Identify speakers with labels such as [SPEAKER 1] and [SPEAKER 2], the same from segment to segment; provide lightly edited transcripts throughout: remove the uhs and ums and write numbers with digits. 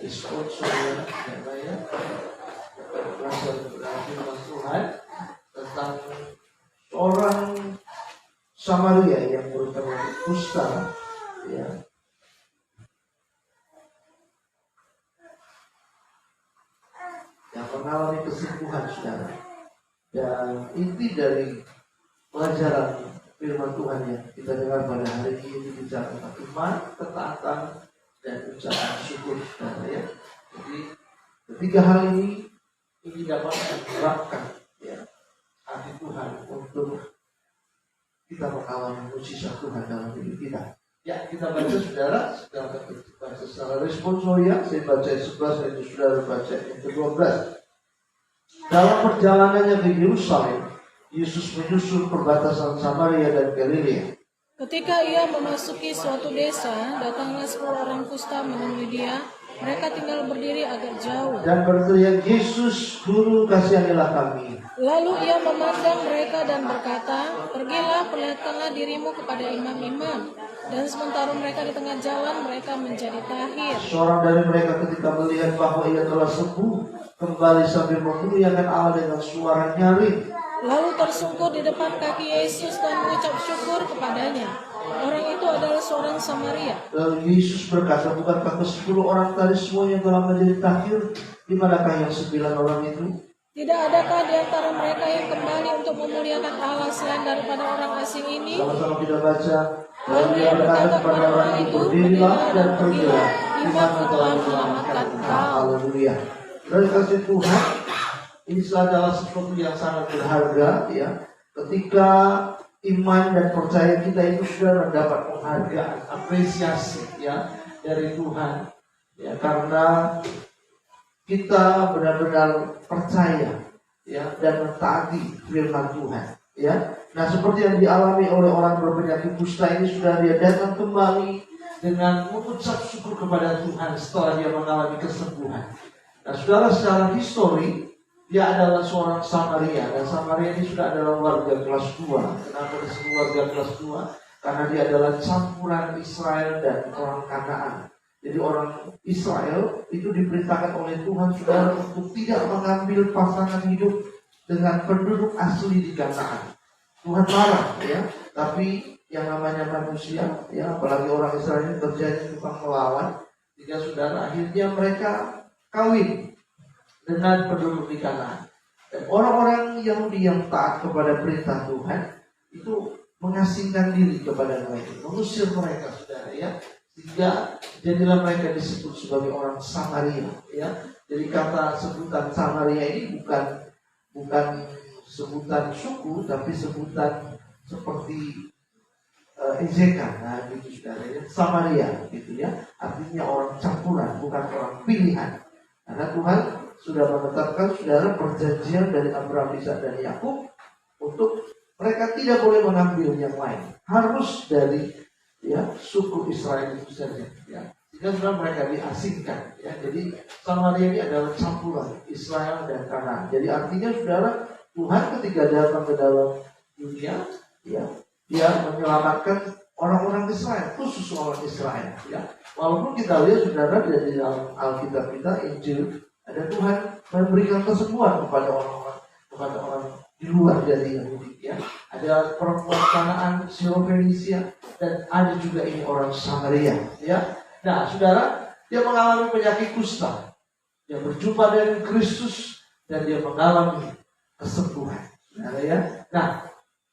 [SPEAKER 1] sponsor ya, belajar firman Tuhan tentang seorang Samaria yang bertemu kusta, ya. Yang mengalami kesembuhan, saudara. Dan inti dari pelajaran firman Tuhan yang kita dengar pada hari ini bicara tentang iman, ketaatan, dan ucapan syukur, saudara, ya. Jadi ketiga hal ini dapat menggerakkan ya hati Tuhan untuk kita mengalami mujizat Tuhan dalam hidup kita. Ya, kita baca, saudara, secara responsoria. Saya baca 11, dan saudara baca yang ke-12. Dalam perjalanannya ke Yerusalem, Yesus menyusul perbatasan Samaria dan Galilea.
[SPEAKER 2] Ketika ia memasuki suatu desa, datanglah 10 orang kusta menemui dia. Mereka tinggal berdiri agak jauh.
[SPEAKER 1] Dan berteriak, "Yesus, Guru, kasihanilah kami."
[SPEAKER 2] Lalu ia memandang mereka dan berkata, "Pergilah, perlihatkanlah dirimu kepada imam-imam." Dan sementara mereka di tengah jalan, mereka menjadi tahir.
[SPEAKER 1] Seorang dari mereka ketika melihat bahwa ia telah sembuh, kembali sambil memuliakan Allah dengan suara nyaring.
[SPEAKER 2] Lalu tersungkur di depan kaki Yesus dan mengucap syukur kepadanya. Orang itu adalah seorang Samaria.
[SPEAKER 1] Lalu Yesus berkata, "Bukankah ke-10 orang tadi semuanya telah menjadi tahir? Di manakah yang 9 orang itu?"
[SPEAKER 2] Tidak adakah di antara mereka yang kembali untuk memuliakan Allah selain daripada orang asing ini?
[SPEAKER 1] Sama-sama kita baca. Lalu dia berkata kepada orang itu, "Berdirilah dan pergilah, imanmu telah menyelamatkan engkau." Haleluya. Dari kasih Tuhan, ini adalah sesuatu yang sangat berharga, ya. Ketika iman dan percaya kita itu sudah mendapat penghargaan, apresiasi, ya, dari Tuhan, ya, karena kita benar-benar percaya, ya, dan mentaati firman Tuhan, ya. Nah, seperti yang dialami oleh orang berpenyakit kusta ini, sudah dia datang kembali dengan mengucap syukur kepada Tuhan setelah dia mengalami kesembuhan. Nah, saudara, secara histori dia adalah seorang Samaria, dan Samaria ini sudah adalah warga kelas 2. Kenapa disebut warga kelas 2? Karena dia adalah campuran Israel dan orang Kanaan. Jadi orang Israel itu diperintahkan oleh Tuhan, saudara, untuk tidak mengambil pasangan hidup dengan penduduk asli di Kanaan. Tuhan marah, ya. Tapi yang namanya manusia, ya, apalagi orang Israel ini terjadi tukang melawan. Jika saudara, akhirnya mereka kawin dengan penduduk di Kanaan. Dan orang-orang Yahudi yang taat kepada perintah Tuhan itu mengasingkan diri kepada mereka, mengusir mereka, saudara, ya. Sehingga jadilah mereka disebut sebagai orang Samaria, ya. Jadi kata sebutan Samaria ini bukan sebutan suku, tapi sebutan seperti ejekan, nah gitu, saudara, ya. Samaria, gitu, ya. Artinya orang campuran, bukan orang pilihan. Karena Tuhan sudah menetapkan, saudara, perjanjian dari Abraham, Ishak, dan Yakub untuk mereka tidak boleh mengambil yang lain, harus dari, ya, suku Israel itu saja, ya. Sehingga sudah mereka diasingkan, ya. Jadi Samaria ini adalah campuran Israel dan Kanaan. Jadi artinya, saudara, Tuhan ketika datang ke dalam dunia, ya, dia menyelamatkan orang-orang Israel, khusus orang Israel, ya. Walaupun kita lihat, saudara, dari dalam Alkitab kita, Injil, ada Tuhan memberikan kesembuhan kepada orang di luar dari Yahudi, ya. Ada perempuan Kanaan, Sirofenisia, dan ada juga ini orang Samaria, ya. Nah, saudara, dia mengalami penyakit kusta. Dia berjumpa dengan Kristus dan dia mengalami kesembuhan, saudara, ya. Nah,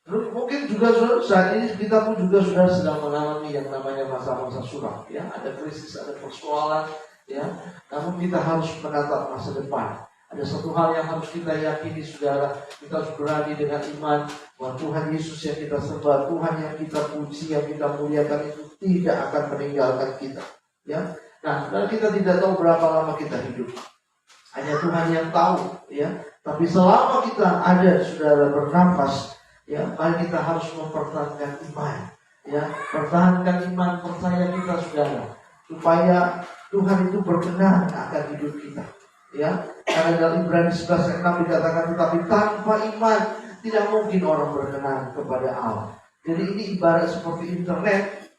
[SPEAKER 1] mungkin juga, saudara, saat ini kita pun juga sudah sedang mengalami yang namanya masa-masa suram, ya. Ada krisis, ada persoalan, ya. Namun kita harus menatap masa depan. Ada satu hal yang harus kita yakini, saudara. Kita harus berani dengan iman bahwa Tuhan Yesus yang kita sembah, Tuhan yang kita puji, yang kita muliakan itu tidak akan meninggalkan kita, ya. Nah, dan kita tidak tahu berapa lama kita hidup. Hanya Tuhan yang tahu, ya. Tapi selama kita ada, saudara, bernafas, ya, mari kita harus mempertahankan iman, ya. Pertahankan iman, percaya kita, saudara, supaya Tuhan itu berkenan akan hidup kita, ya. Karena dalam Ibrani 11 ayat 6 dikatakan, tetapi tanpa iman tidak mungkin orang berkenan kepada Allah. Jadi ini ibarat seperti internet,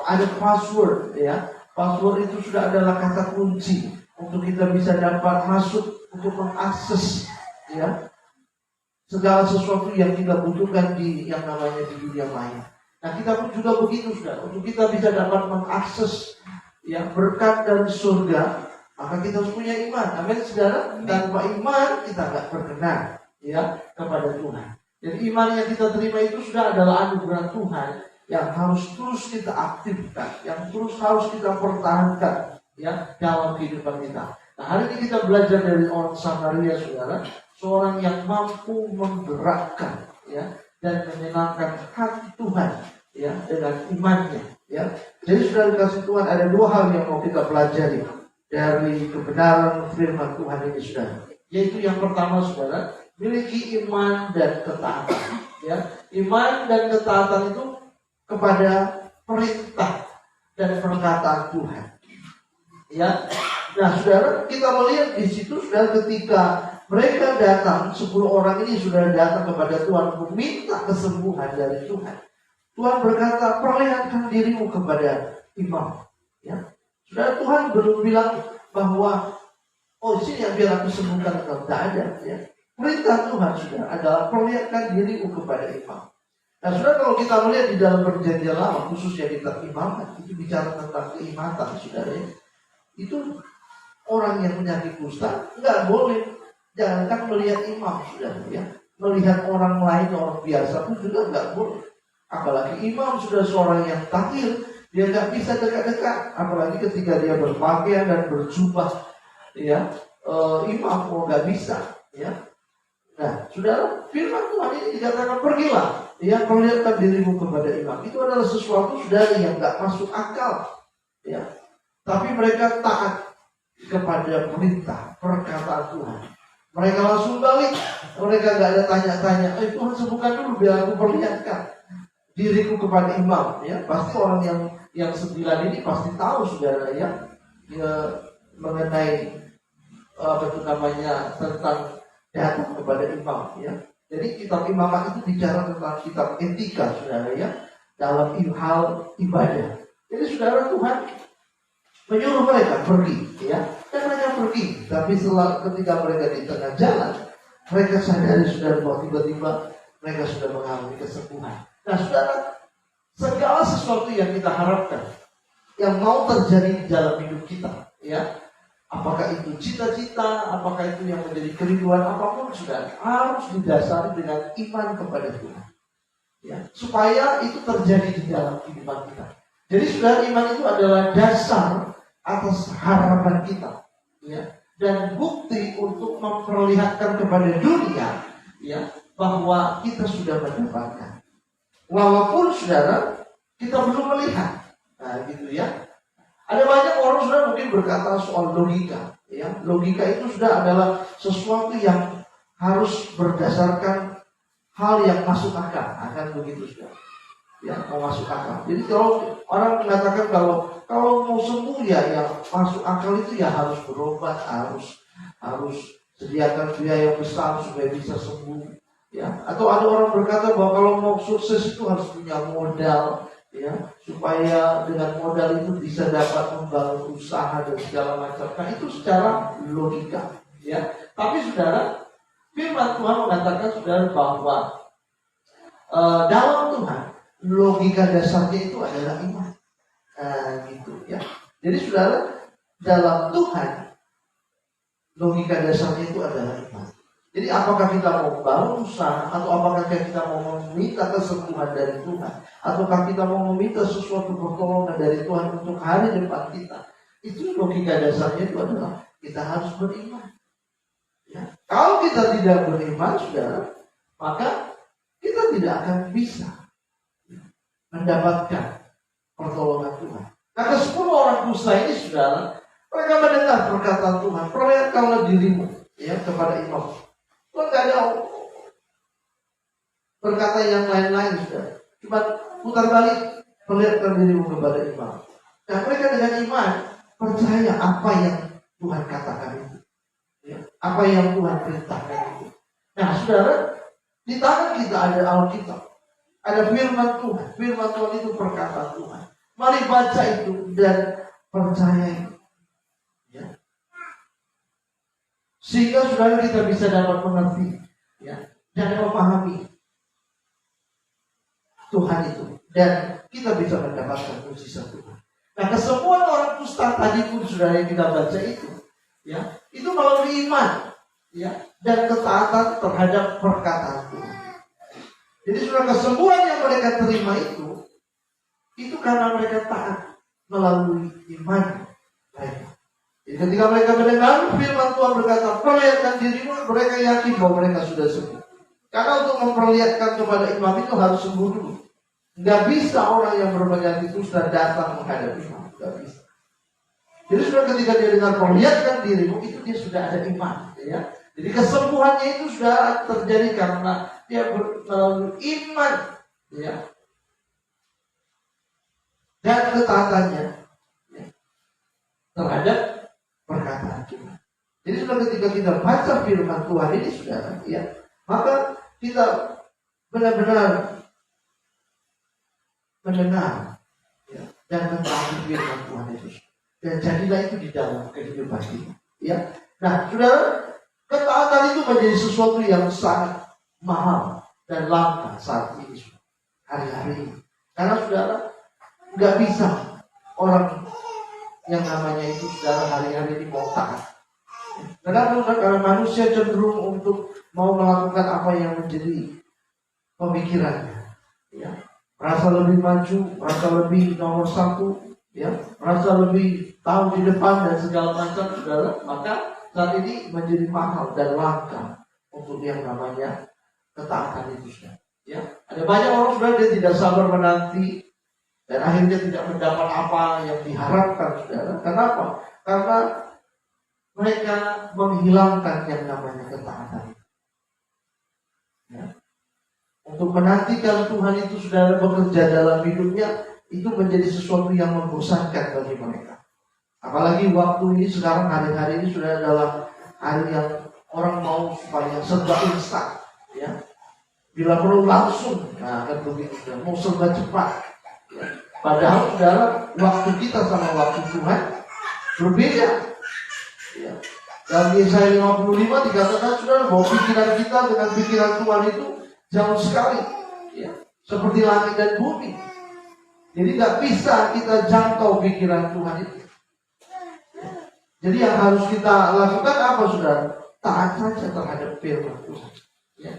[SPEAKER 1] ada password, ya. Password itu sudah adalah kata kunci untuk kita bisa dapat masuk untuk mengakses ya segala sesuatu yang kita butuhkan di yang namanya di dunia maya. Nah, kita pun juga begitu sudah. Untuk kita bisa dapat mengakses ya berkat dari surga, maka kita harus punya iman. Amin, saudara. Tanpa iman kita nggak berkenan ya kepada Tuhan. Jadi iman yang kita terima itu sudah adalah anugerah Tuhan yang harus terus kita aktifkan, yang terus harus kita pertahankan ya dalam kehidupan kita. Nah, hari ini kita belajar dari orang Samaria, saudara, seorang yang mampu menggerakkan ya dan menyenangkan hati Tuhan ya dengan imannya ya. Jadi sudah dikasih Tuhan, ada dua hal yang mau kita pelajari dari kebenaran firman Tuhan ini, saudara. Yaitu yang pertama, saudara, miliki iman dan ketaatan ya. Iman dan ketaatan itu kepada perintah dan perkataan Tuhan ya. Nah, saudara, kita melihat di situ, saudara, ketika mereka datang, 10 orang ini sudah datang kepada Tuhan untuk minta kesembuhan dari Tuhan. Tuhan berkata, perlihatkan dirimu kepada imam. Ya, saudara, Tuhan belum bilang bahwa oh sini yang biar aku sembuhkan, atau tidak ada. Ya, perintah Tuhan sudah adalah perlihatkan dirimu kepada imam. Nah, saudara, kalau kita melihat di dalam perjanjian lama, khususnya kitab imamat, itu bicara tentang keimatan, saudara. Itu orang yang penyakit kusta nggak boleh, jangankan melihat imam, saudara ya, melihat orang lain, orang biasa pun juga nggak boleh. Apalagi imam sudah seorang yang tahir, dia nggak bisa dekat-dekat. Apalagi ketika dia berpakaian dan berjubah, ya, imam nggak bisa, ya. Nah, saudara, firman Tuhan ini dikatakan pergilah, ya, perlihatkan dirimu kepada imam. Itu adalah sesuatu, saudara, yang nggak masuk akal, ya. Tapi mereka taat kepada perintah, perkataan Tuhan. Mereka langsung balik. Mereka gak ada tanya-tanya. Tuhan sembuhkan dulu biar aku perlihatkan diriku kepada imam. Ya, pasti orang yang 9 ini pasti tahu, saudara ya, mengenai apa itu namanya tentang datang kepada imam. Ya, jadi kitab imamat itu bicara tentang kitab etika, saudara ya, dalam hal ibadah. Jadi saudara, Tuhan menyuruh mereka pergi, ya, dan mereka pergi. Tapi setelah ketika mereka di tengah jalan, mereka sadari, saudara, bahwa tiba-tiba mereka sudah mengalami kesembuhan. Nah, saudara, segala sesuatu yang kita harapkan, yang mau terjadi di dalam hidup kita, ya, apakah itu cita-cita, apakah itu yang menjadi kerinduan apapun, saudara, harus didasari dengan iman kepada Tuhan, ya, supaya itu terjadi di dalam kehidupan kita. Jadi, saudara, iman itu adalah dasar atas harapan kita, ya, dan bukti untuk memperlihatkan kepada dunia, ya, bahwa kita sudah mendapatkan. Walaupun, saudara, kita belum melihat. Nah, gitu ya. Ada banyak orang, saudara, mungkin berkata soal logika, ya. Logika itu sudah adalah sesuatu yang harus berdasarkan hal yang masuk akal. Akan begitu, saudara. Ya, mau masuk akal. Jadi kalau orang mengatakan kalau mau sembuh ya masuk akal itu ya harus berobat, harus sediakan biaya besar supaya bisa sembuh. Ya, atau ada orang berkata bahwa kalau mau sukses itu harus punya modal, ya, supaya dengan modal itu bisa dapat membangun usaha dan segala macam. Nah, itu secara logika, ya. Tapi, saudara, firman Tuhan mengatakan, saudara, bahwa dalam Tuhan logika dasarnya itu adalah iman. Gitu ya. Jadi, saudara, dalam Tuhan logika dasarnya itu adalah iman. Jadi apakah kita mau bangun usaha, atau apakah kita mau meminta kesembuhan dari Tuhan, ataukah kita mau meminta sesuatu pertolongan dari Tuhan untuk hari depan kita, itu logika dasarnya itu adalah kita harus beriman. Ya. Kalau kita tidak beriman, saudara, maka kita tidak akan bisa mendapatkan pertolongan Tuhan. Nah, ke-10 orang kusta ini, saudara, mereka mendengar perkataan Tuhan, perlihatkanlah dirimu, ya, kepada imam. Tuhan tidak ada berkata yang lain-lain, saudara. Cuma putar balik, perlihatkan dirimu kepada imam. Nah, mereka dengan iman percaya apa yang Tuhan katakan itu, ya, apa yang Tuhan perintahkan itu. Nah, saudara, di tangan kita ada Alkitab, ada firman Tuhan. Firman Tuhan itu perkataan Tuhan. Mari baca itu dan percaya, ya. Sehingga saudara kita bisa dapat mengerti, ya, dan memahami Tuhan itu, dan kita bisa mendapatkan mujizat Tuhan. Nah, kesembuhan orang kusta tadi pun saudara yang kita baca itu, ya, itu melalui iman, ya, dan ketaatan terhadap perkataan Tuhan. Jadi saudara, kesembuhan yang mereka terima itu karena mereka taat melalui iman mereka. Jadi ketika mereka mendengar firman Tuhan berkata, perlihatkan dirimu, mereka yakin bahwa mereka sudah sembuh. Karena untuk memperlihatkan kepada imam itu harus sembuh dulu. Nggak bisa orang yang berpenyakit itu sudah datang menghadap imam. Nggak bisa. Jadi sudah ketika dia dengar perlihatkan dirimu, itu dia sudah ada iman. Ya. Jadi kesembuhannya itu sudah terjadi karena dia melalui iman. Ya. Dan ketaatannya, ya, terhadap perkataan Tuhan. Jadi sudah ketika kita baca firman Tuhan ini sudah, ya, maka kita benar-benar mendengar, ya, dan mentaati firman Tuhan itu, dan jadilah itu di dalam kehidupan kita. Ya. Nah, saudara, ketaatan itu menjadi sesuatu yang sangat mahal dan langka saat ini, hari-hari ini. Karena saudara, nggak bisa orang yang namanya itu saudara hari-hari ini mau taat. Kenapa? Karena manusia cenderung untuk mau melakukan apa yang menjadi pemikirannya, ya. Merasa lebih maju, merasa lebih nomor satu, ya, merasa lebih tahu di depan dan segala macam, saudara. Maka saat ini menjadi mahal dan langka untuk yang namanya ketaatan itu, saudara. Ya, ada banyak orang saudara dia tidak sabar menanti dan akhirnya tidak mendapat apa yang diharapkan, saudara. Kenapa? Karena mereka menghilangkan yang namanya ketaatan. Ya. Untuk menantikan Tuhan itu saudara bekerja dalam hidupnya, itu menjadi sesuatu yang membosankan bagi mereka. Apalagi waktu ini sekarang, hari-hari ini sudah adalah hari yang orang mau supaya serba instan, ya. Bila perlu langsung, nah kan begitu, mau serba cepat. Ya. Padahal saudara, waktu kita sama waktu Tuhan berbeda. Ya. Dalam Yesaya 55 dikatakan saudara bahwa pikiran kita dengan pikiran Tuhan itu jauh sekali, ya, seperti langit dan bumi. Jadi nggak bisa kita jangkau pikiran Tuhan itu. Jadi yang harus kita lakukan apa, saudara? Taat saja terhadap firman Tuhan. Ya.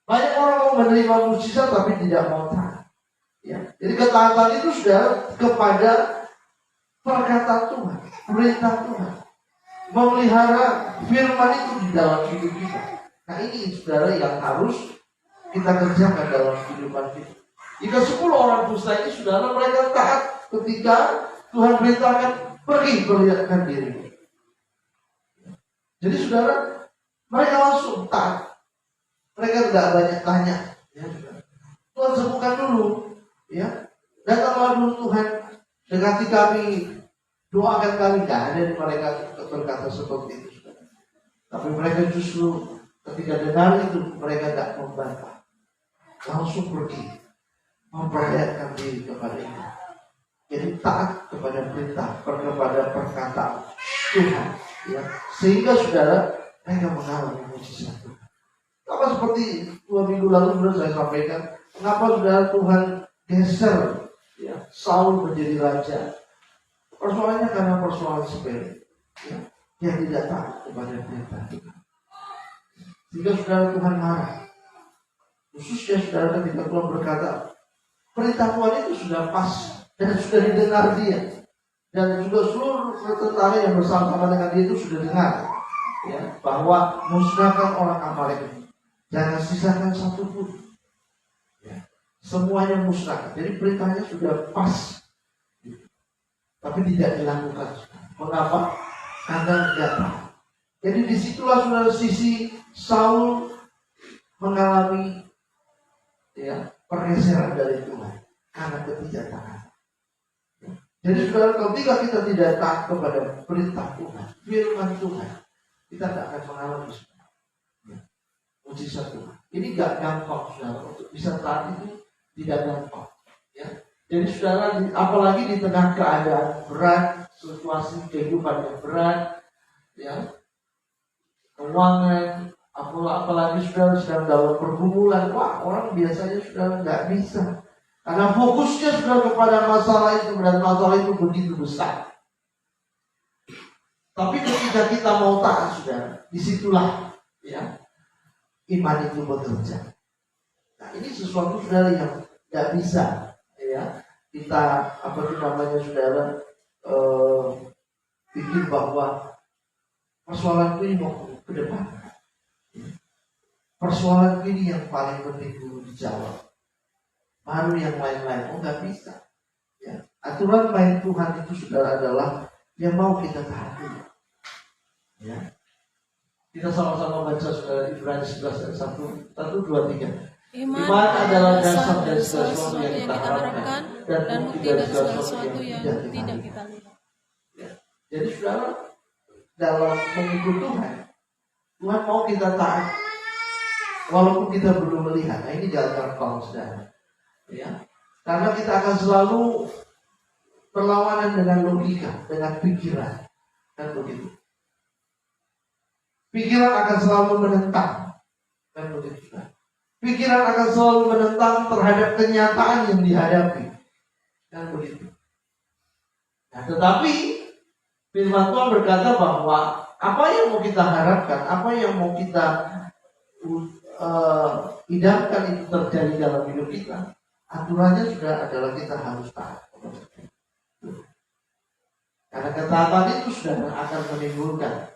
[SPEAKER 1] Banyak orang mau menerima mujizat tapi tidak mau taat. Ya. Jadi ketaatan itu saudara kepada perkataan Tuhan, perintah Tuhan, memelihara firman itu di dalam hidup kita. Nah ini saudara yang harus kita kerjakan dalam kehidupan kita. Jika 10 orang dusta ini saudara, mereka taat ketika Tuhan perintahkan pergi perlihatkan diri. Jadi saudara, mereka langsung taat. Mereka tidak banyak tanya. Ya, Tuhan sembuhkan dulu, ya. Datanglah dulu Tuhan, dekati kami, doakan kami. Tidak ada di mereka berkata seperti itu, saudara. Tapi mereka justru ketika dengar itu mereka tidak membantah, langsung pergi memperlihatkan diri kepada Dia. Jadi taat kepada perintah, kepada perkataan Tuhan, ya. Sehingga saudara mereka mengalami mujizat Tuhan. Apa seperti 2 minggu lalu sudah saya sampaikan, mengapa saudara Tuhan geser, ya, Saul menjadi raja? Persoalannya karena persoalan sepele, ya. Dia tidak taat kepada perintah Tuhan. Sehingga saudara Tuhan marah. Khususnya saudara ketika Tuhan berkata, perintah Tuhan itu sudah pas dan sudah didengar dia. Dan juga seluruh tentara yang bersama-sama dengan dia itu sudah dengar, ya, bahwa musnahkan orang Amalek ini. Jangan sisakan satu pun. Ya. Semuanya musnahkan. Jadi perintahnya sudah pas. Tapi tidak dilakukan. Mengapa? Karena tidak taat. Jadi disitulah saudara sisi Saul mengalami, ya, pergeseran dari Tuhan karena ketidaktaatan. Jadi saudara, ketika kita tidak taat kepada perintah Tuhan, firman Tuhan, kita tidak akan mengalami, ya, mujizat Tuhan. Ini gak gampang saudara, untuk bisa taat itu tidak gampang. Ya. Jadi saudara, apalagi di tengah keadaan berat, situasi kehidupan yang berat, ya, keuangan, apalagi saudara sedang dalam pergumulan, wah orang biasanya saudara nggak bisa. Karena fokusnya sudah kepada masalah itu dan masalah itu begitu besar. Tapi ketika kita mau taat, saudara, disitulah ya iman itu bekerja. Nah ini sesuatu saudara yang nggak bisa ya kita saudara pikir bahwa persoalan ini mau ke depan. Persoalan ini yang paling penting dulu dijawab. Baru yang lain-lain, nggak bisa. Ya. Aturan main Tuhan itu saudara adalah yang mau kita taati. Ya. Kita sama-sama baca saudara Ibrani 11 ayat 1, 2, 3. Iman adalah dasar dari segala sesuatu yang kita harapkan dan bukti dari segala sesuatu yang tidak kita lihat. Ya. Jadi saudara, dalam mengikut Tuhan mau kita taat walaupun kita belum melihat. Nah ini jalan Paulus saudara. Ya, karena kita akan selalu berlawanan dengan logika, dengan pikiran, kan begitu. Pikiran akan selalu menentang, kan begitu. Pikiran akan selalu menentang terhadap kenyataan yang dihadapi, kan begitu. Nah, tetapi firman Tuhan berkata bahwa apa yang mau kita harapkan, apa yang mau kita idamkan itu terjadi dalam hidup kita. Aturannya sudah adalah kita harus taat. Karena ketaatan itu sudah akan menimbulkan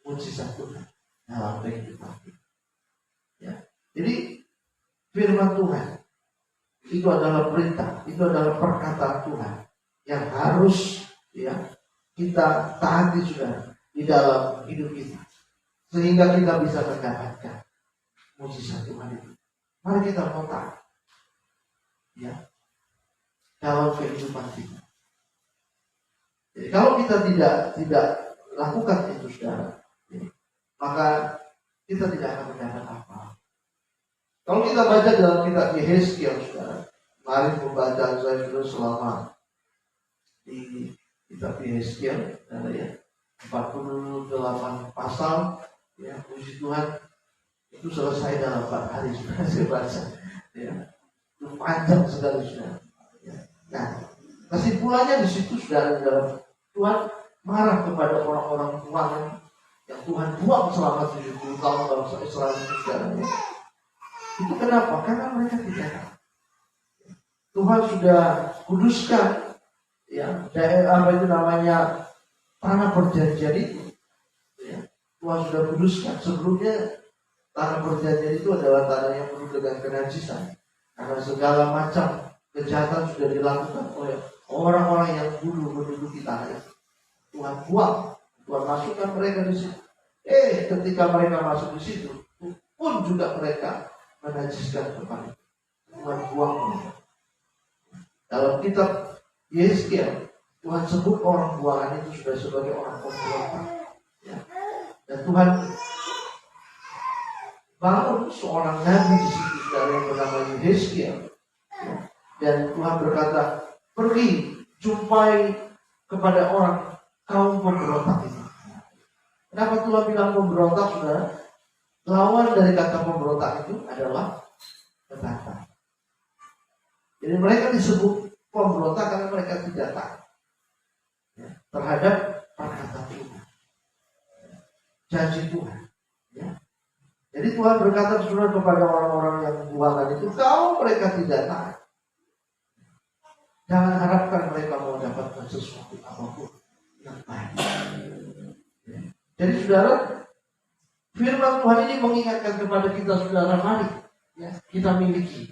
[SPEAKER 1] mujizat Tuhan dalam kehidupan kita. Ya. Jadi firman Tuhan itu adalah perintah, itu adalah perkataan Tuhan yang harus ya kita taati sudah di dalam hidup kita, sehingga kita bisa mendapatkan mujizat Tuhan itu. Mari kita mau taat. Ya, dalam kehidupan kita. Jadi kalau kita tidak lakukan itu saudara, ya, maka kita tidak akan mendapat apa. Kalau kita baca dalam kitab Yehezkiel saudara, kemarin pembacaan saya sudah selama di kitab Yehezkiel, ya, 48 pasal, ya, puji Tuhan itu selesai dalam 4 hari sudah saya baca, ya. Panjang sekali sudah. Nah, kesimpulannya di situ sudah dalam Tuhan marah kepada orang-orang keuangan yang Tuhan buang selama 70 tahun bangsa Israel itu sekarang. Itu kenapa? Karena mereka tidak tahu. Tuhan sudah kuduskan ya daerah tanah perjanjian itu. Ya, Tuhan sudah kuduskan. Sebelumnya tanah perjanjian itu adalah tanah yang penuh dengan kenajisan. Karena segala macam kejahatan sudah dilakukan oleh orang-orang yang dulu menduduki tanah itu. Tuhan buang, Tuhan masukkan mereka di situ. Ketika mereka masuk di situ, pun juga mereka menajiskan tempat itu. Tuhan buang mereka. Dalam kitab Yehezkiel, Tuhan sebut orang buangan itu sudah sebagai orang pemberontak. Ya. Dan Tuhan bangun seorang nabi di situ yang bernama Yehezkiel. Dan Tuhan berkata, pergi jumpai kepada orang kaum pemberontak itu. Kenapa Tuhan bilang pemberontak, saudara? Lawan dari kata pemberontak itu adalah ketaatan. Jadi mereka disebut pemberontak karena mereka tidak taat terhadap perkataan Tuhan, janji Tuhan. Ya. Jadi Tuhan berkata saudara kepada orang-orang yang buangan itu, kalau mereka tidak taat, jangan harapkan mereka mau dapatkan sesuatu apapun yang baik. Ya. Jadi saudara, firman Tuhan ini mengingatkan kepada kita saudara, mari ya, kita miliki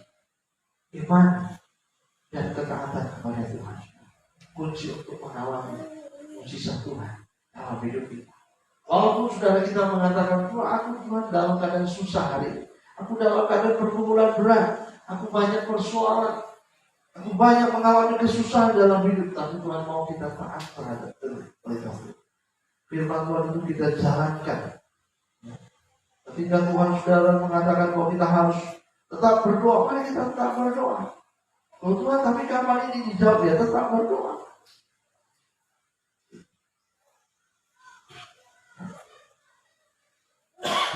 [SPEAKER 1] iman dan ketaatan kepada Tuhan. Kunci untuk mengalami mujizat Tuhan dalam hidup kita. Walaupun saudara kita mengatakan, aku Tuhan dalam keadaan susah hari ini, aku dalam keadaan pergumulan berat, aku banyak persoalan, aku banyak mengalami kesusahan dalam hidup, tapi Tuhan mau kita taat terhadap perintah. Firman Tuhan itu kita jalankan. Ketika Tuhan saudara mengatakan bahwa kita harus tetap berdoa, mari kita tetap berdoa. Oh Tuhan, tapi kapan ini dijawab? Ya tetap berdoa.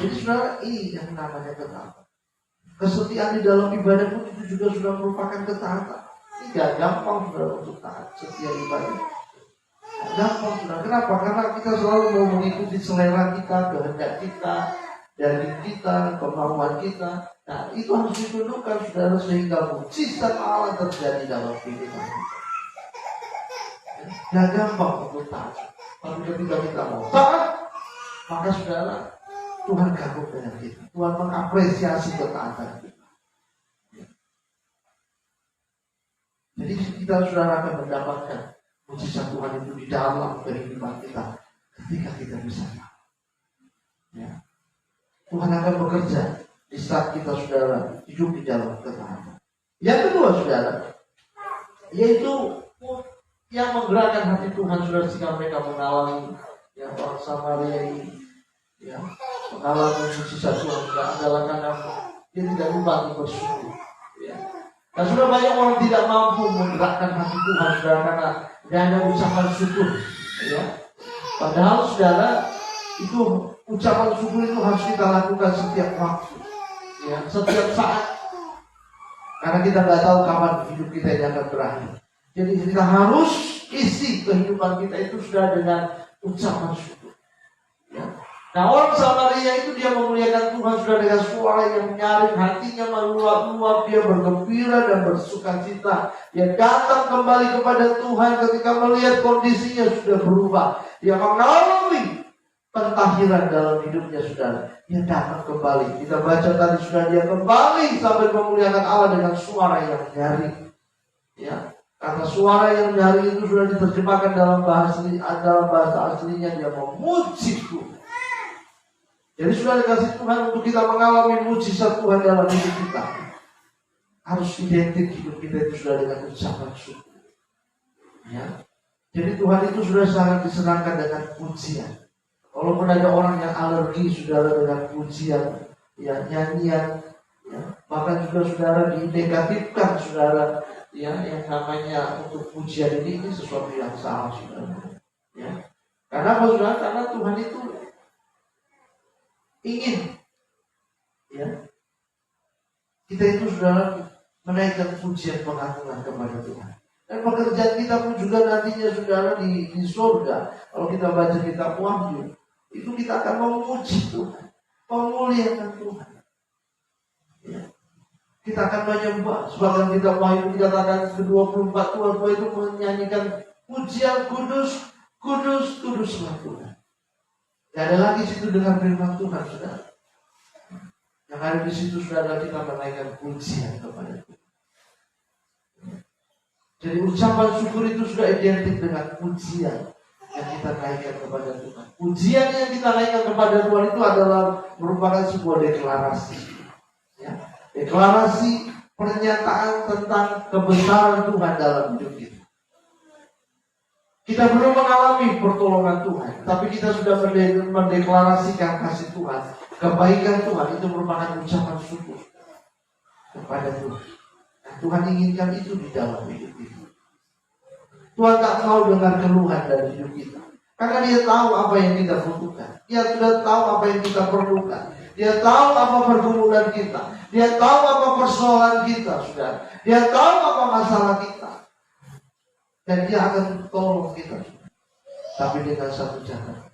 [SPEAKER 1] Jadi saudara, ini yang namanya ketaatan. Kesetiaan di dalam ibadah pun itu juga sudah merupakan ketaatan. Tidak gampang saudara untuk taat setia ibadah. Gampang saudara. Kenapa? Karena kita selalu mau mengikuti selera kita, kehendak kita, dari kita, kemauan kita. Nah, itu harus ditundukkan saudara sehingga mukjizat Allah terjadi dalam kehidupan kita. Tidak gampang untuk taat. Tapi ketika kita mau taat, maka saudara, Tuhan kagum dengan kita. Tuhan mengapresiasi ketaatan kita. Jadi kita saudara akan mendapatkan mujizat Tuhan itu di dalam kehidupan kita ketika kita bisa taat. Ya. Tuhan akan bekerja di saat kita saudara hidup di dalam ketaatan. Yang kedua saudara, yaitu yang menggerakkan hati Tuhan saudara jika mereka mengalami yang orang Samaria ini, ya, mengalami mujizat Tuhan juga adalah karena dia tidak lupa untuk bersyukur. Ya. Dan sudah banyak orang tidak mampu menggerakkan hati Tuhan saudara karena dia hanya ucapan syukur. Ya. Padahal saudara itu ucapan syukur itu harus kita lakukan setiap waktu, ya, setiap saat. Karena kita nggak tahu kapan hidup kita ini akan berakhir. Jadi kita harus isi kehidupan kita itu sudah dengan ucapan syukur. Ya. Nah, orang Samaria itu dia memuliakan Tuhan sudah dengan suara yang nyaring, hatinya meluap-luap, dia bergembira dan bersukacita. Dia datang kembali kepada Tuhan ketika melihat kondisinya sudah berubah. Dia mengalami pentahiran dalam hidupnya saudara. Dia datang kembali. Kita baca tadi sudah dia kembali sampai memuliakan Allah dengan suara yang nyaring. Ya. Karena suara yang nyaring itu sudah diterjemahkan dalam bahasa aslinya dia memuji Tuhan. Jadi sudah dikasih Tuhan untuk kita mengalami mujizat Tuhan dalam hidup kita. Harus identik hidup kita itu sudah dengan ucapan syukur. Ya. Jadi Tuhan itu sudah sangat disenangkan dengan pujian. Walaupun ada orang yang alergi saudara dengan pujian, ya, nyanyian, ya, bahkan juga saudara dinegatifkan saudara, ya, yang namanya untuk pujian ini sesuatu yang salah saudara. Ya. Karena apa saudara? Karena Tuhan itu ingin, ya, kita itu saudara menaikkan pujian pengagungan kepada Tuhan. Dan pekerjaan kita pun juga nantinya saudara di surga. Kalau kita baca kitab Wahyu, itu kita akan memuji Tuhan, memuliakan Tuhan. Ya. Kita akan menyembah. Sebagian kitab Wahyu dikatakan ke-24 tua-tua itu menyanyikan pujian kudus, kudus, kuduslah Tuhan. Tidak ada lagi situ dengan firman Tuhan, saudara. Yang ada di situ saudara kita menaikkan pujian kepada Tuhan. Jadi ucapan syukur itu sudah identik dengan pujian yang kita naikkan kepada Tuhan. Pujian yang kita naikkan kepada Tuhan itu adalah merupakan sebuah deklarasi, ya. Deklarasi pernyataan tentang kebesaran Tuhan dalam hidup kita. Kita belum mengalami pertolongan Tuhan, tapi kita sudah mendeklarasikan kasih Tuhan, kebaikan Tuhan. Itu merupakan ucapan syukur kepada Tuhan. Nah, Tuhan inginkan itu di dalam hidup kita. Tuhan tak mau dengar keluhan dari hidup kita, karena Dia tahu apa yang kita butuhkan. Dia sudah tahu apa yang kita perlukan. Dia tahu apa pergumulan kita. Dia tahu apa persoalan kita, saudara. Dia tahu apa masalah kita. Dan Dia akan tolong kita. Tapi dengan satu cara,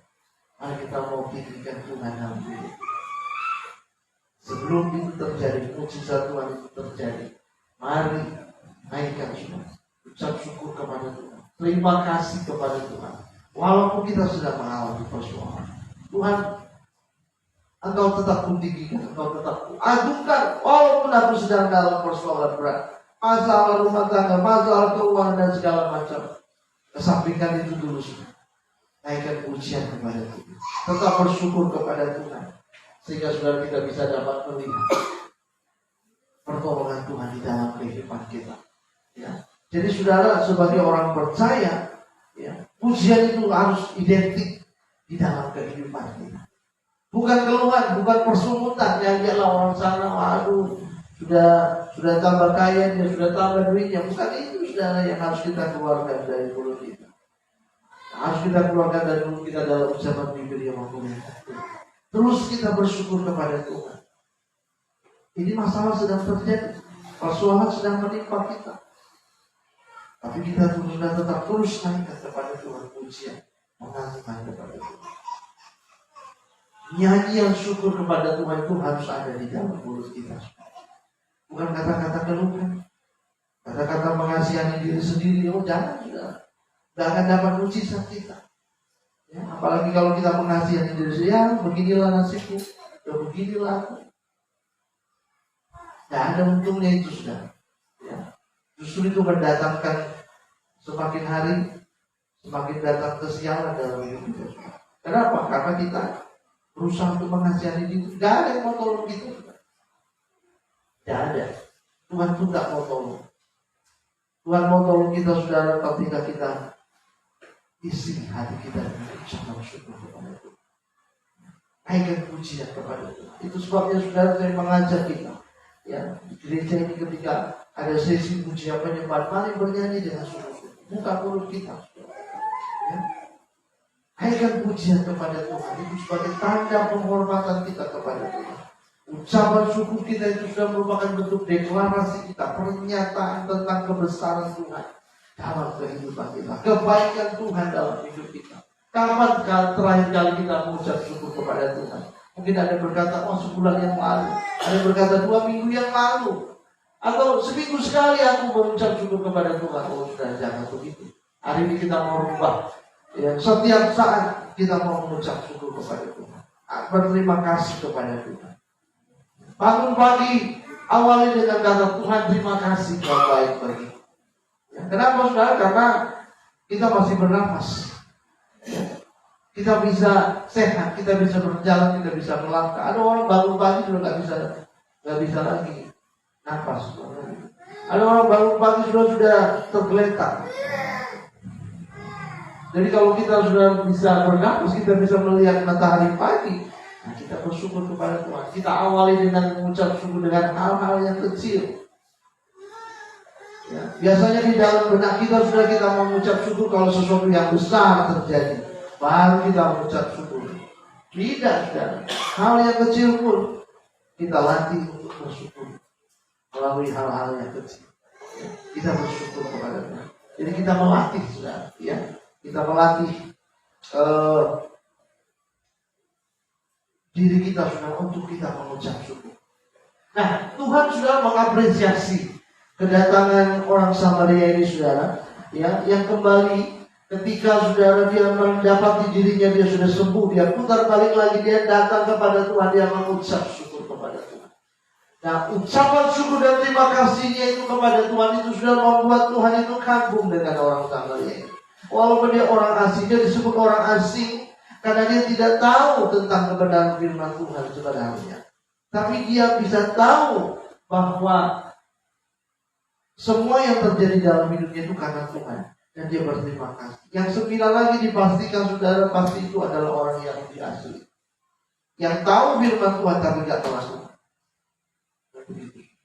[SPEAKER 1] mari kita mau pikirkan Tuhan dalam hidup. Sebelum itu terjadi, mujizat Tuhan itu terjadi, mari naikkan Tuhan, ucap syukur kepada Tuhan, terima kasih kepada Tuhan. Walaupun kita sudah mengalami persoalan, Tuhan, Engkau tetap kutinggikan, Engkau tetap kuagungkan. Walaupun aku sedang dalam persoalan berat, masalah rumah tangga, masalah keuangan dan segala macam, kesampingkan itu dulu sudah. Naikkan pujian kepada Tuhan, tetap bersyukur kepada Tuhan, sehingga saudara kita bisa dapat melihat pertolongan Tuhan di dalam kehidupan kita. Ya. Jadi saudara sebagai orang percaya, ya, pujian itu harus identik di dalam kehidupan kita. Bukan keluhan, bukan persumutan. Yang dialah orang sana, waduh, sudah tambah kaya, dia sudah tambah duitnya. Bukan itu saudara yang harus kita keluarkan dari mulut kita. Harus kita keluarkan dari mulut kita dalam ucapan bibir yang mulia. Terus kita bersyukur kepada Tuhan. Ini masalah sedang terjadi, persoalan sedang menimpa kita. Tapi kita sudah tetap terus naikkan kepada Tuhan pujian, mengasihi kepada Tuhan. Nyanyian syukur kepada Tuhan itu harus ada di dalam mulut kita. Bukan kata-kata keluhan, kata-kata mengasihani diri sendiri. Oh jangan, tidak akan dapat mujizat kita. Ya, apalagi kalau kita mengasihani diri sendiri, ya beginilah nasibku, ya beginilah aku. Tidak ada untungnya itu sudah. Ya. Justru itu mendatangkan semakin hari semakin datang kesialan dalam hidup kita. Kenapa? Karena kita berusaha untuk mengasihani diri. Tidak ada yang mau tolong kita. Tidak ada. Tuhan itu tidak mau tolong. Tuhan mau tolong kita saudara ketika kita isi hati kita dengan ucapan syukur kepada Tuhan. Naikkan pujian kepada Tuhan. Itu sebabnya saudara saya mengajak kita. Ya, di gereja ini ketika ada sesi pujian penyembahan, mari bernyanyi dengan syukur. Buka mulut kita. Ya. Naikkan pujian kepada Tuhan. Itu sebagai tanda penghormatan kita kepada Tuhan. Ucapan syukur kita itu sudah merupakan bentuk deklarasi kita, pernyataan tentang kebesaran Tuhan dalam kehidupan kita, kebaikan Tuhan dalam hidup kita. Kapan terakhir kali kita mengucap syukur kepada Tuhan? Mungkin ada berkata, oh sebulan yang lalu. Ada berkata 2 minggu yang lalu. Atau seminggu sekali aku mengucap syukur kepada Tuhan. Oh sudah, jangan begitu. Hari ini kita mau rubah. Ya, setiap saat kita mau mengucap syukur kepada Tuhan. Berterima kasih kepada Tuhan. Bangun pagi, awali dengan kata Tuhan, terima kasih Kau baik bagi. Ya, kenapa saudara? Karena kita masih bernafas. Ya. Kita bisa sehat, kita bisa berjalan, kita bisa melangkah. Ada orang bangun pagi sudah nggak bisa lagi nafas. Ada orang bangun pagi sudah tergeletak. Jadi kalau kita sudah bisa bernafas, kita bisa melihat matahari pagi. Nah, kita bersyukur kepada Tuhan. Kita awali dengan mengucap syukur dengan hal-hal yang kecil. Ya, biasanya di dalam benak kita sudah kita mengucap syukur kalau sesuatu yang besar terjadi. Baru kita mengucap syukur. Tidak, saudara. Hal yang kecil pun kita latih untuk bersyukur melalui hal-hal yang kecil. Ya, kita bersyukur kepada Tuhan. Jadi kita melatih, saudara. Ya, kita melatih diri kita sudah untuk kita mengucap syukur. Nah, Tuhan sudah mengapresiasi kedatangan orang Samaria ini, saudara, ya, yang kembali ketika saudara dia mendapati dirinya dia sudah sembuh, dia putar balik lagi, dia datang kepada Tuhan, dia mengucap syukur kepada Tuhan. Nah, ucapan syukur dan terima kasihnya itu kepada Tuhan itu sudah membuat Tuhan itu kagum dengan orang Samaria ini. Walaupun dia orang asing, dia disebut orang asing karena dia tidak tahu tentang kebenaran firman Tuhan sebenarnya. Tapi dia bisa tahu bahwa semua yang terjadi dalam hidupnya itu karena Tuhan. Dan dia berterima kasih. Yang 9 lagi dipastikan saudara, pasti itu adalah orang yang asli. Yang tahu firman Tuhan tapi tidak melakukan.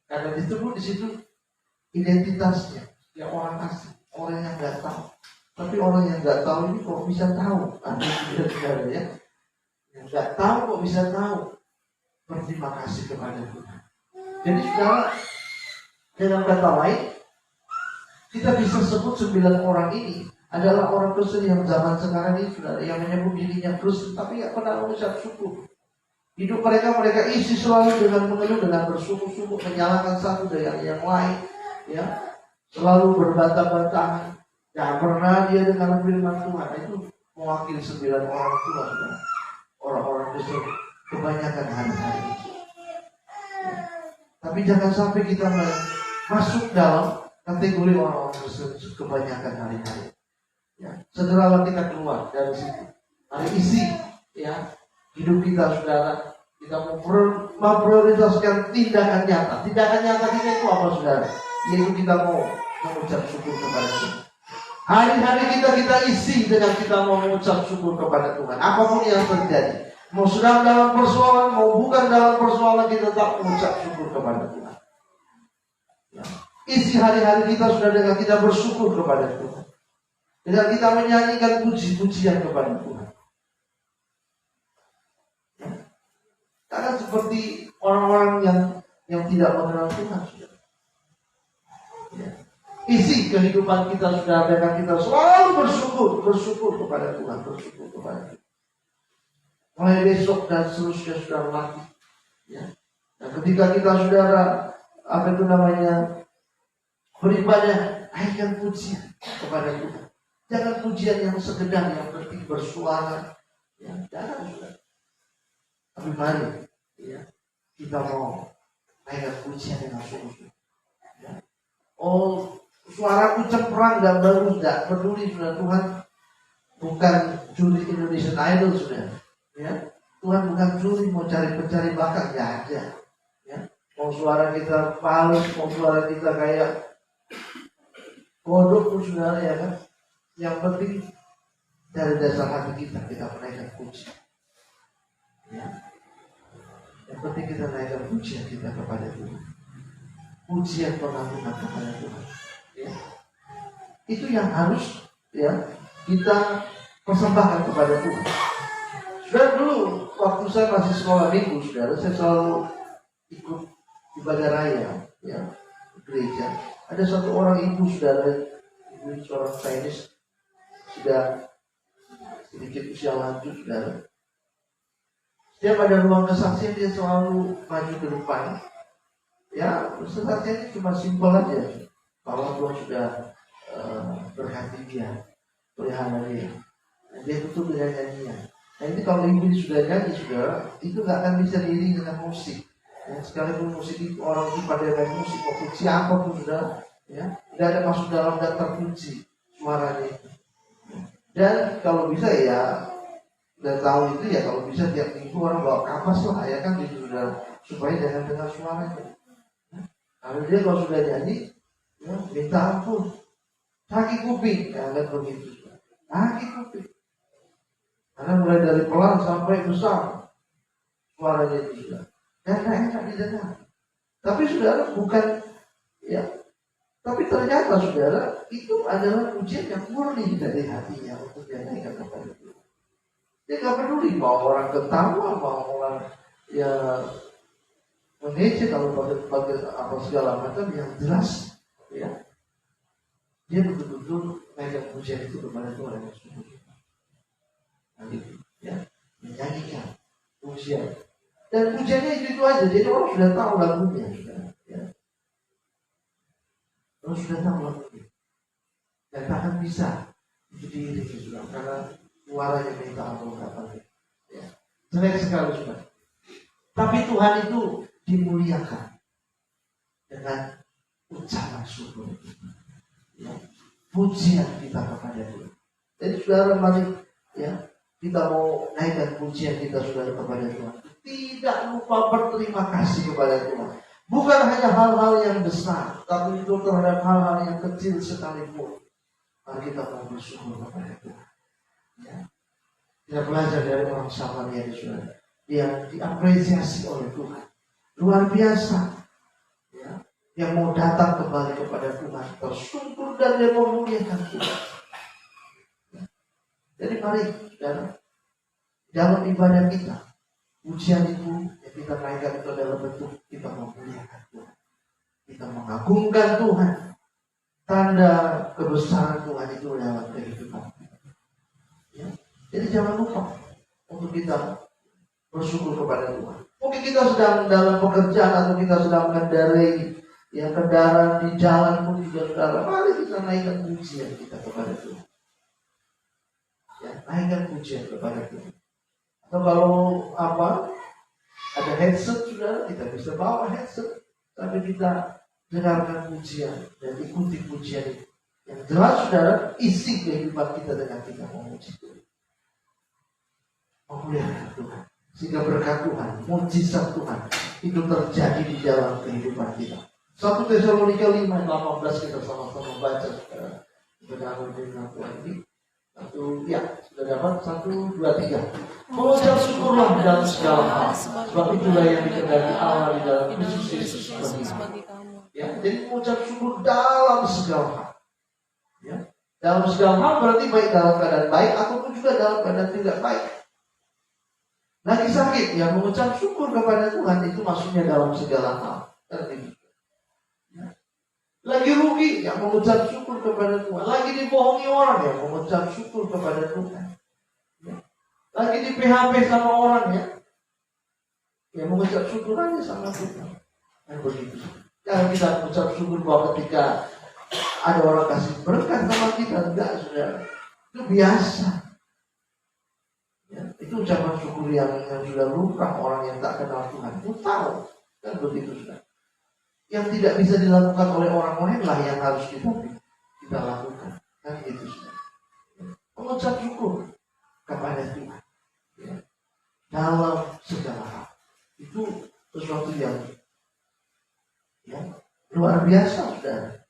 [SPEAKER 1] Karena disebut di situ identitasnya. Dia orang asli, orang yang tidak tahu. Tapi orang yang nggak tahu ini kok bisa tahu? Ada saudara ya, yang nggak tahu kok bisa tahu. Berterima kasih kepada Tuhan. Jadi saudara, dalam kata lain, kita bisa sebut 9 orang ini adalah orang Kristen yang zaman sekarang ini saudara, yang menyebut dirinya Kristen tapi nggak pernah mengucap syukur. Hidup mereka isi selalu dengan mengeluh, dengan bersyukur-syukur, menyalahkan satu dengan yang lain, ya, selalu berbantah-bantahan. Jangan pernah dia dengan firman Tuhan. Itu mewakili 9 orang tua, saudara. Orang-orang Kristen kebanyakan hari-hari ini. Ya. Tapi jangan sampai kita masuk dalam kategori orang-orang Kristen kebanyakan hari-hari. Ya. Segeralah kita keluar dari situ. Mari isi, ya, hidup kita, saudara. Kita memprioritaskan tindakan nyata. Tindakan nyata kita itu apa, saudara? Yaitu kita mau mengucap syukur kepada Tuhan. Hari-hari kita isi dengan kita mau mengucap syukur kepada Tuhan. Apapun yang terjadi, mau sedang dalam persoalan, mau bukan dalam persoalan, kita tetap mengucap syukur kepada Tuhan. Ya. Isi hari-hari kita sudah dengan kita bersyukur kepada Tuhan. Dengan kita menyanyikan puji-pujian kepada Tuhan. Ya. Karena seperti orang-orang yang tidak mengenal Tuhan. Ya. Isi kehidupan kita sudah dengan kita selalu bersyukur kepada Tuhan, bersyukur kepada Tuhan. Mulai besok dan seterusnya sudah mati. Ya. Dan ketika kita saudara beribadah, naikkan pujian kepada Tuhan. Jangan pujian yang sekedar yang penting bersuara. Ya, jangan sudah. Tapi mari, ya, kita mau naikkan pujian dengan sungguh. Ya. Oh, suaraku cemprang dan bagus, tidak peduli sudah. Tuhan bukan juri Indonesian Idol sudah. Ya, Tuhan bukan juri mau pencari bakat, nggak ada. Ya, mau suara kita halus, mau suara kita kayak kodok pun saudara, ya kan. Yang penting dari dasar hati kita menaikkan puji. Ya, yang penting kita naikkan pujian kita kepada Tuhan. Pujian pengagungan kepada Tuhan. Ya, itu yang harus ya kita persembahkan kepada Tuhan. Saudara, dulu waktu saya masih sekolah minggu, saudara, saya selalu ikut ibadah raya, ya, gereja. Ada satu orang ibu, saudara, ibu seorang Chinese, sudah sedikit usia lanjut, saudara. Setiap ada ruang kesaksian dia selalu maju ke depan. Ya, kesaksiannya cuma simpel aja, bahwa Tuhan sudah berkati dia, pelihara dia. Dia tutup dengan nyanyian. Nah ini kalau ibu sudah nyanyi, saudara, itu nggak akan bisa diiringi dengan musik. Ya, sekalipun musik itu orang itu pada main musik, mau puji apapun saudara, ya, tidak ada masuk dalam daftar puji suaranya itu. Dan kalau bisa ya, udah tahu itu ya, kalau bisa tiap minggu orang bawa kapas lah, ya kan gitu saudara, supaya jangan dengar suaranya. Kalau dia kalau sudah nyanyi, ya, minta ampun, sakit kuping, ya kan begitu, sakit kuping. Karena mulai dari pelan sampai besar suaranya itu sudah. Dan enak didengar. Tapi saudara bukan, ya. Tapi ternyata saudara itu adalah pujian yang murni dari hatinya untuk dinyanyikan kepada Tuhan. Dia nggak peduli mau orang ketawa, mau orang ya mengejek kalau pakai apa segala macam yang jelas, ya. Dia betul-betul naikkan pujian itu kepada Tuhan yang sungguh. Ya, menyanyikan pujian, dan pujiannya itu aja, jadi orang sudah tahu lagunya, ya. Orang sudah tahu lagunya, dan tak akan bisa itu diiringi sudah, karena suaranya minta ampun kapan, ya. Jelek sekali sudah. Tapi Tuhan itu dimuliakan dengan ucapan syukur, ya. Pujian kita kepada Tuhan. Jadi saudara mari, ya, kita mau naikkan pujian kita saudara kepada Tuhan. Tidak lupa berterima kasih kepada Tuhan. Bukan hanya hal-hal yang besar, tapi itu terhadap hal-hal yang kecil sekalipun. Mari kita mau bersyukur kepada Tuhan. Ya. Kita belajar dari orang Samaria, saudara, yang diapresiasi oleh Tuhan. Luar biasa. Ya. Yang mau datang kembali kepada Tuhan, tersungkur dan dia memuliakan Tuhan. Jadi mari, saudara, dalam ibadah kita, pujian itu yang kita naikkan itu adalah bentuk kita memuliakan Tuhan, kita mengagungkan Tuhan. Tanda kebesaran Tuhan itu dalam kehidupan kita. Ya. Jadi jangan lupa untuk kita bersyukur kepada Tuhan. Mungkin kita sedang dalam pekerjaan atau kita sedang mengendarai ya kendaraan di jalan pun juga saudara, mari kita naikkan pujian kita kepada Tuhan. Ya, naikkan pujian kepada Tuhan. Atau kalau ada headset sudah, kita bisa bawa headset, tapi kita dengarkan pujian dan ikuti pujian itu. Yang jelas saudara, isi kehidupan kita dengan kita memuji Tuhan, memuliakan Tuhan, sehingga berkat Tuhan, mujizat Tuhan itu terjadi di dalam kehidupan kita. 1 Tesalonika 5:18 kita sama-sama baca saudara. Benar firman Tuhan ini. Sudah dapat 1, 2, 3. Mengucap syukurlah dalam segala hal, sebab itulah yang dikehendaki Allah di dalam Kristus Yesus bagi kamu. Ya, jadi mengucap syukur dalam segala hal. Ya. Dalam segala hal berarti baik dalam keadaan baik ataupun juga dalam keadaan tidak baik. Lagi sakit, ya mengucap syukur kepada Tuhan itu maksudnya dalam segala hal. Ya. Lagi rugi, ya mengucap syukur kepada Tuhan. Lagi dibohongi orang, ya mengucap syukur kepada Tuhan. Ya. Lagi di PHP sama orang, ya mengucap syukur aja sama Tuhan. Dan begitu. Jangan kita mengucap syukur bahwa ketika ada orang kasih berkat sama kita, enggak, saudara. Itu biasa. Ya, itu ucapan syukur yang sudah lumrah orang yang tak kenal Tuhan. Itu tahu. Kan begitu, saudara. Yang tidak bisa dilakukan oleh orang lain lah yang harus kita lakukan. Kan gitu, saudara. Mengucap syukur kepada Tuhan. Ya. Dalam segala hal. Itu sesuatu yang luar biasa, saudara.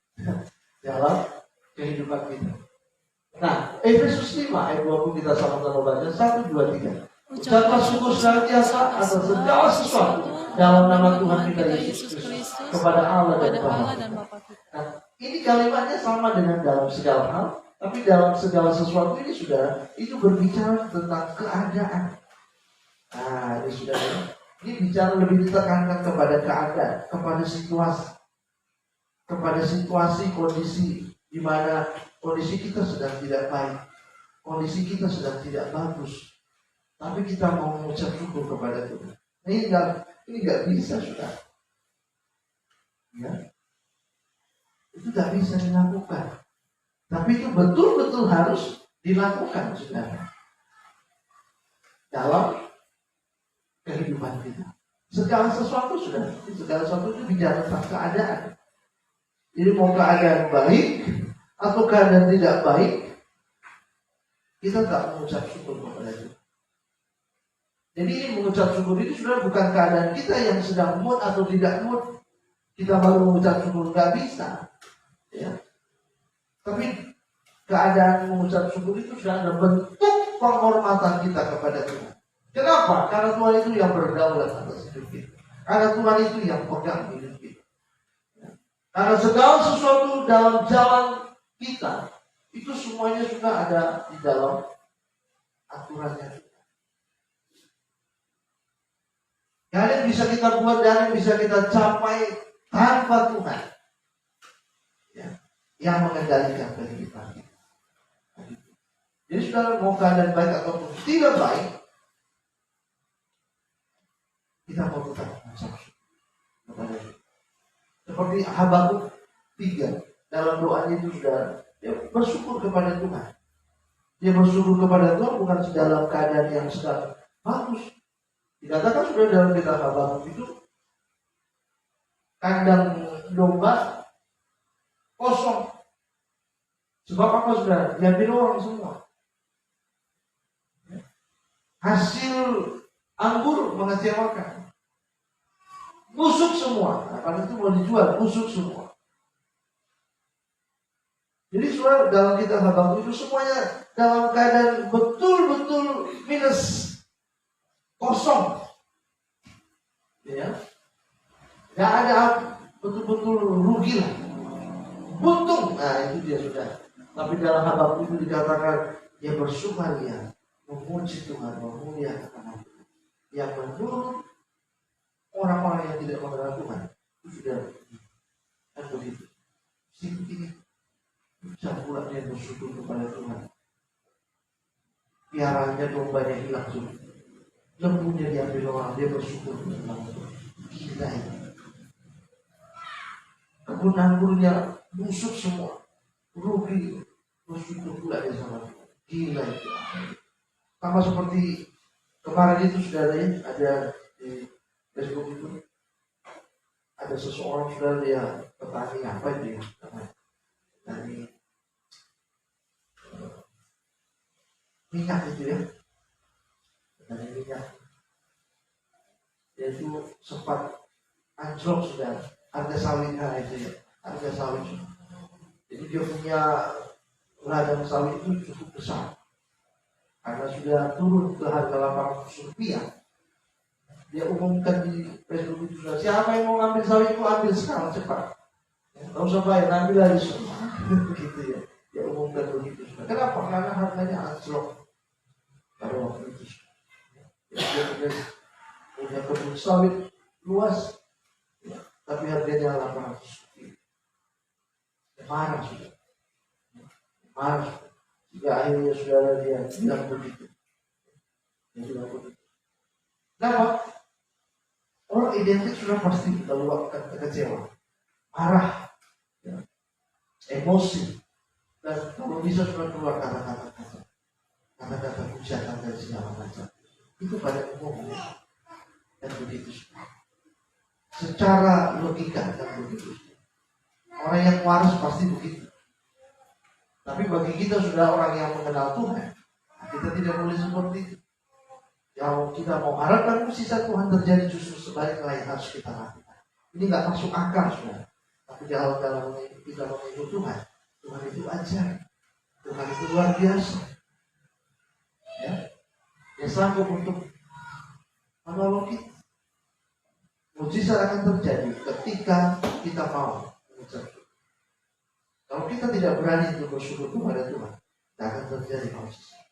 [SPEAKER 1] Dalam kehidupan kita. Nah, Efesus 5 ayat 20 kita sama-sama baca 1, 2, 3. Ucaplah syukur senantiasa atas segala sesuatu dalam nama Tuhan kita Yesus Kristus kepada Allah dan Bapa kita. Nah, ini kalimatnya sama dengan dalam segala hal, tapi dalam segala sesuatu ini, saudara, itu berbicara tentang keadaan. Nah, ini saudara, ini bicara lebih ditekankan kepada keadaan, kepada situasi, kondisi di mana kondisi kita sedang tidak baik, kondisi kita sedang tidak bagus, tapi kita mau mengucap syukur kepada Tuhan. Ini nggak bisa, saudara. Ya, itu nggak bisa dilakukan. Tapi itu betul-betul harus dilakukan, saudara, dalam kehidupan kita. Segala sesuatu, saudara, segala sesuatu itu bicara tentang keadaan. Jadi mau keadaan baik atau keadaan tidak baik, kita tak mengucap syukur kepada Tuhan. Jadi ini mengucap syukur itu sudah bukan keadaan kita yang sedang mood atau tidak mood. Kita baru mengucap syukur, nggak bisa. Ya. Tapi keadaan mengucap syukur itu sudah ada bentuk penghormatan kita kepada Tuhan. Kenapa? Karena Tuhan itu yang berdaulat atas hidup kita. Karena Tuhan itu yang pegang hidup kita. Karena segala sesuatu dalam jalan kita itu semuanya sudah ada di dalam aturannya. Gak ada yang bisa kita buat dan yang bisa kita capai tanpa Tuhan, ya, yang mengendalikan kehidupan kita. Jadi saudara mau keadaan baik ataupun tidak baik, kita mau tetap mengucap syukur. Seperti Habakuk 3 dalam doanya itu sudah dia bersyukur kepada Tuhan. Dia bersyukur kepada Tuhan bukan dalam keadaan yang sedang bagus. Dikatakan sudah dalam kitab Habakuk itu kandang domba kosong. Sebab apa, saudara? Diambil orang semua. Hasil anggur mengecewakan. Busuk semua. Nah, karena itu mau dijual, busuk semua. Jadi saudara, dalam kitab Habakuk itu semuanya dalam keadaan betul-betul minus, kosong. Ya. Gak ada betul-betul rugi lah. Buntung. Nah, itu dia, sudah. Tapi dalam Habakuk itu dikatakan dia bersukaria, memuji Tuhan, memuliakan nama Tuhan. Yang menurut orang-orang yang tidak mengenal Tuhan itu sudah kan begitu. Ini bisa pula dia bersyukur kepada Tuhan. Piaranya dombanya hilang sudah. Lembunya diambil orang, dia bersyukur kepada Tuhan. Gila ini. Kebun anggurnya busuk semua, rugi, bersyukur pula dia sama Tuhan. Gila itu. Sama seperti kemarin itu sudah ada di Facebook itu ada seseorang, sudah dia petani apa itu ya, petani minyak itu ya, petani minyak. Dia itu sempat anjlok sudah harga sawitnya itu ya, harga sawit. Jadi dia punya ladang sawit itu cukup besar karena sudah turun ke harga 800 rupiah. Dia umumkan di Facebook itu, siapa yang mau ambil sawitku ambil sekarang cepat. Nggak usah bayar, nanti lagi semua. Begitu ya. Dia umumkan begitu. Kenapa? Karena harganya anjlok pada waktu itu. Dia punya kebun sawit luas, ya, tapi harganya 800. Marah sudah. Marah. Jika akhirnya saudara dia bilang begitu. Dia bilang begitu. Kenapa? Orang identik sudah pasti meluapkan kekecewaan, marah, ya, emosi, dan kalau bisa sudah keluar kata-kata hujatan dan segala macam. Itu pada umumnya dan begitu. Secara logika dan begitu. Orang yang waras pasti begitu. Tapi bagi kita sudah orang yang mengenal Tuhan, kita tidak boleh seperti itu. Yang kita mau harapkan sisa Tuhan terjadi justru sebaliknya yang harus kita lakukan. Ini nggak masuk akal sudah. Tapi dalam kita mengikut Tuhan, Tuhan itu ajaib. Tuhan itu luar biasa. Ya, dia sanggup untuk menolong kita. Mujizat akan terjadi ketika kita mau mengucap syukur. Kalau kita tidak berani untuk bersyukur kepada Tuhan, tidak akan terjadi mujizat.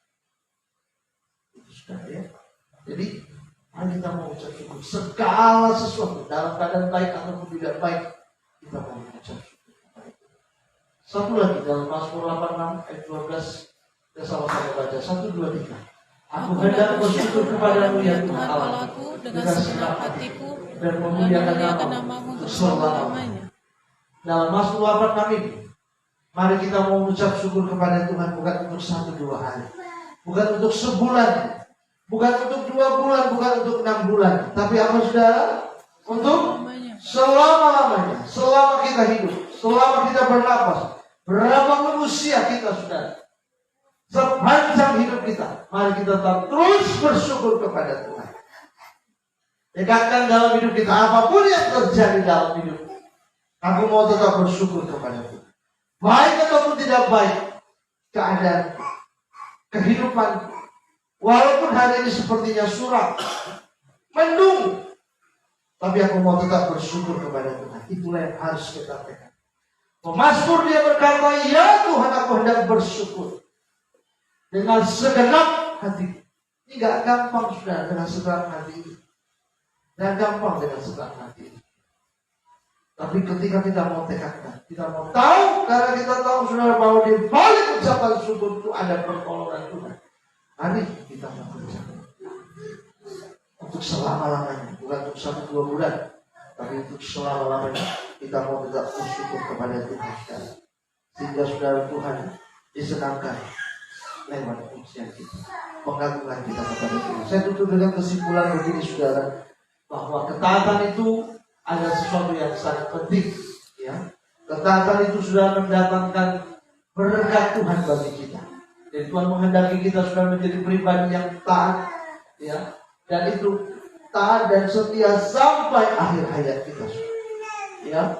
[SPEAKER 1] Itu sudah ya. Jadi, mari kita mau mengucap syukur segala sesuatu dalam keadaan baik ataupun tidak baik, kita mau mengucap syukur. Satu lagi dalam Mazmur 86 ayat 12, kita sama-sama baca 1, 2, 3. Aku hendak bersyukur kepadamu ya Tuhan Allahku dengan segenap hatiku dan memuliakan namamu untuk selama-lamanya. Dalam Mazmur 86 ini, mari kita mau mengucap syukur kepada Tuhan bukan untuk 1-2 hari, bukan untuk sebulan, bukan untuk 2 bulan, bukan untuk 6 bulan, tapi apa saudara? Untuk selama-lamanya, selama kita hidup, selama kita bernapas, berapapun usia kita saudara, sepanjang hidup kita, mari kita tetap terus bersyukur kepada Tuhan. Dekatkan dalam hidup kita, apapun yang terjadi dalam hidup, aku mau tetap bersyukur kepada Tuhan. Baik ataupun tidak baik keadaan kehidupan, walaupun hari ini sepertinya suram, mendung, tapi aku mau tetap bersyukur kepada Tuhan. Itulah yang harus kita lakukan. Pemazmur dia berkata, ya Tuhan, aku hendak bersyukur dengan segenap hati. Ini gak gampang sudah dengan segenap hati. Gak gampang dengan segenap hati. Tapi ketika kita mau tekadkan, kita mau tahu, karena kita tahu saudara bahwa di balik ucapan syukur itu ada pertolongan Tuhan. Mari kita mau berucap untuk selama-lamanya, bukan untuk 1-2 bulan, tapi untuk selama-lamanya kita mau tetap bersyukur kepada Tuhan, sehingga saudara Tuhan disenangkan lewat ujian kita, pengagungan kita kepada Tuhan. Saya tutup dengan kesimpulan begini saudara, bahwa ketaatan itu ada sesuatu yang sangat penting, ya. Ketaatan itu sudah mendatangkan berkat Tuhan bagi kita. Dan Tuhan menghendaki kita sudah menjadi pribadi yang taat, ya. Dan itu taat dan setia sampai akhir hayat kita, ya.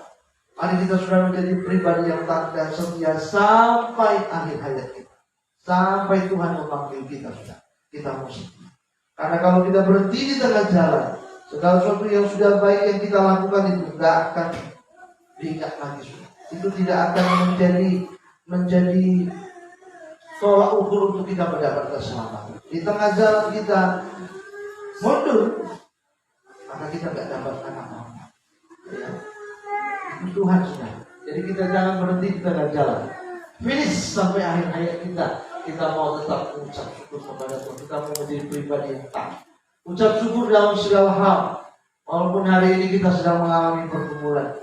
[SPEAKER 1] Mari kita sudah menjadi pribadi yang taat dan setia sampai akhir hayat kita, sampai Tuhan memanggil kita sudah. Kita mesti. Karena kalau kita berhenti di tengah jalan, segala sesuatu yang sudah baik yang kita lakukan itu tidak akan diingat lagi sudah. Itu tidak akan menjadi tolak ukur untuk kita mendapat keselamatan. Di tengah jalan kita mundur, maka kita tidak dapat apa-apa. Ya. Itu Tuhan sudah. Jadi kita jangan berhenti di tengah jalan. Finish sampai akhir hayat kita. Kita mau tetap mengucap syukur kepada Tuhan. Kita mau menjadi pribadi yang taat. Ucap syukur dalam segala hal. Walaupun hari ini kita sedang mengalami pergumulan,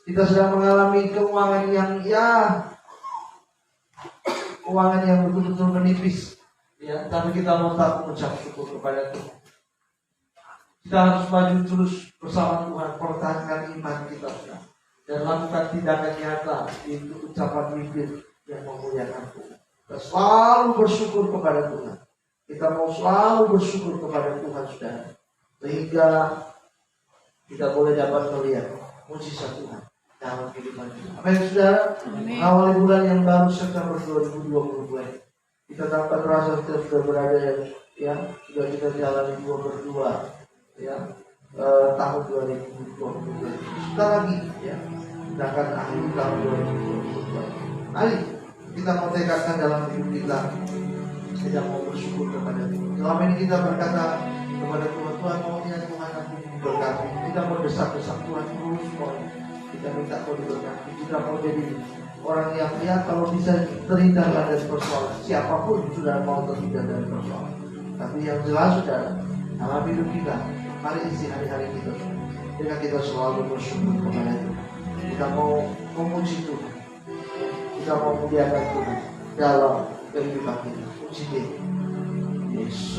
[SPEAKER 1] kita sedang mengalami keuangan yang betul-betul menipis, ya. Tapi kita mau tetap mengucap syukur kepada Tuhan. Kita harus maju terus bersama Tuhan, pertahankan iman kita dan lakukan tindakan nyata, yaitu ucapan bibir yang memuliakan Tuhan. Kita selalu bersyukur kepada Tuhan. Kita mau selalu bersyukur kepada Tuhan, saudara, sehingga kita boleh dapat melihat mujizat Tuhan dalam kehidupan kita. Amin, saudara. Awal bulan yang baru September 2022 ini, kita tanpa terasa kita sudah berada ya sudah kita jalani 2/2 ya tahun 2022. Sebentar lagi ya sedangkan akhir tahun 2022. Mari kita mau tekadkan dalam hidup kita mau bersyukur kepada Tuhan. Selama ini kita berkata kepada Tuhan, Tuhan maunya Tuhan aku diberkati. Kita mau desak-desak Tuhan terus, kita minta kau diberkati. Kita mau jadi orang yang kalau bisa terhindar dari persoalan. Siapapun sudah mau terhindar dari persoalan. Tapi yang jelas sudah dalam hidup kita, mari isi hari-hari kita dengan kita selalu bersyukur kepada Tuhan. Kita mau memuji Tuhan, kita mau memuliakan Tuhan dalam kehidupan kita. Puji Dia, Yesus.